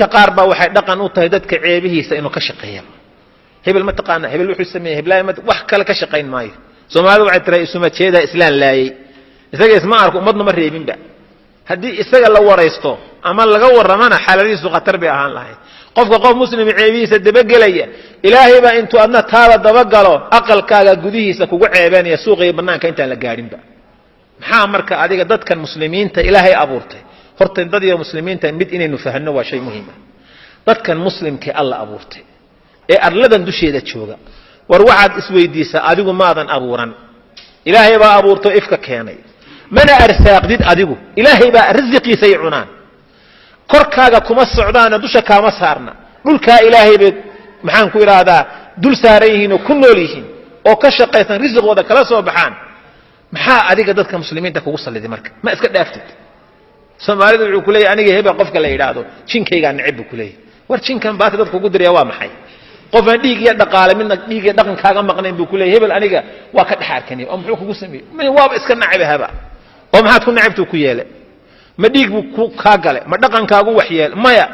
dadka qaar baa waxay dhaqan u tahay dadka ceebihiisa inuu ka shaqeeyo hebel ma taqaana hebel wuxuu sameeyay heblaay ma wax kale ka shaqeyn maayo Soomaalidu waxay tiray isuma jeeda islaan laayay isaga isma arko ummadna ma reebinba haddii isaga la waraysto ama laga waramana xaaladiisu khatar bay ahaan lahayd qofka qof muslim ceebihiisa dabagelaya ilaahay baa intuu adna taaba dabagalo aqalkaaga gudihiisa kugu ceebanaya suuqiga banaanka intaan la gaarinba maxaa marka adiga dadkan muslimiinta ilaahay abuurtay horta dadka muslimiinta mid inaynu fahanno waa shay muhiim ah dadkan muslimka Allah abuurtay ee arladan dusheeda jooga war waxaad isweydiisaa adigu maadan abuuran ilaahay baa abuurto ifka keenay mana arsaaqdid adigu ilaahay baa rizqiisa ay cunaan korkaaga kuma socdaan dusha kaama saarna dhulka ilaahay baa maxaan ku iraahdaa dul saareeyeen oo ku nool yihiin oo ka shaqeysan rizqooda kala soo baxaan maxaa adiga dadka muslimiinta kugu saliday marka ma iska dhaaftid Soomaalidu wuxuu ku leeyahay aniga hebel qofka la yiraahdo jinkayga nicib ku leeyahay war jinkan baad dadku ugu diraya waa maxay qof aan dhiig iyo dhaqaale midna dhiig iyo dhaqan kaaga maqnayn buu ku leeyahay hebel aniga waa ka dhaxarkanay oo muxuu kugu sameeyay waa iska nacib haba oo maxaad ku nacibtu ku yeelay ma dhiig buu ka galay ma dhaqankaagu wax yeel maya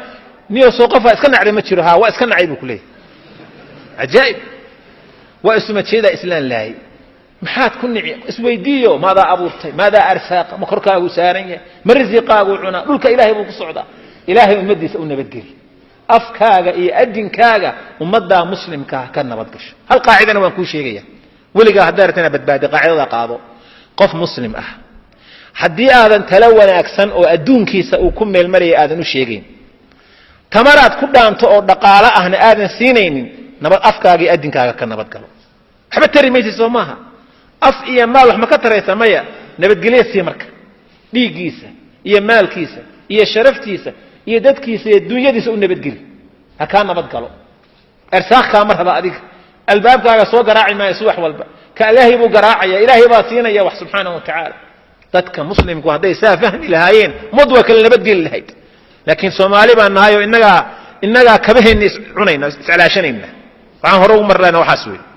niyo soo qofa iska nacib ma jiro ha waa iska nacib ku leeyahay ajaib waa isma jeeda islaan laay maxaad ku nici isweydiiyo maada abuurtay maada arsaaq ma korkaagu saaran yahay ma rizqaagu cuna dhulka ilaahay buu ku socdaa ilaahay ummadiisa u nabadgeli afkaaga iyo adinkaaga ummadda muslimka ka nabad gasho hal qaacidana waan ku sheegaya waliga hadartana badbaadi qaacidada qaado qof muslim ah haddii aadan tala wanaagsan oo adduunkiisa uu ku meel maray aadan u sheegayn tamaraad ku dhaanto oo dhaqaale ahna aadan siinaynin nabad afkaaga iyo adinkaaga ka nabad galo waxba tarimaysi Soomaha af iyo maal wax ma ka taraysa maya nabadgeliyay marka dhiigiisa iyo maalkiisa iyo sharaftiisa iyo dadkiisa iyo dunyadiisa u nabadgeli ha ka nabad galo arsaaqka marhaba adiga albaabkaaga soo garaaci ma subax walba ka ilaahay buu garaacaya ilaahay baa siinaya wax subhanahu wa ta'ala dadka muslimku haday saafahni lahaayeen mudwa kala nabadgeli lahayd laakiin Soomaali baan nahayo inaga kabaheen cunayna iscalaashanayna waxaan hore u marnaa waxaas weey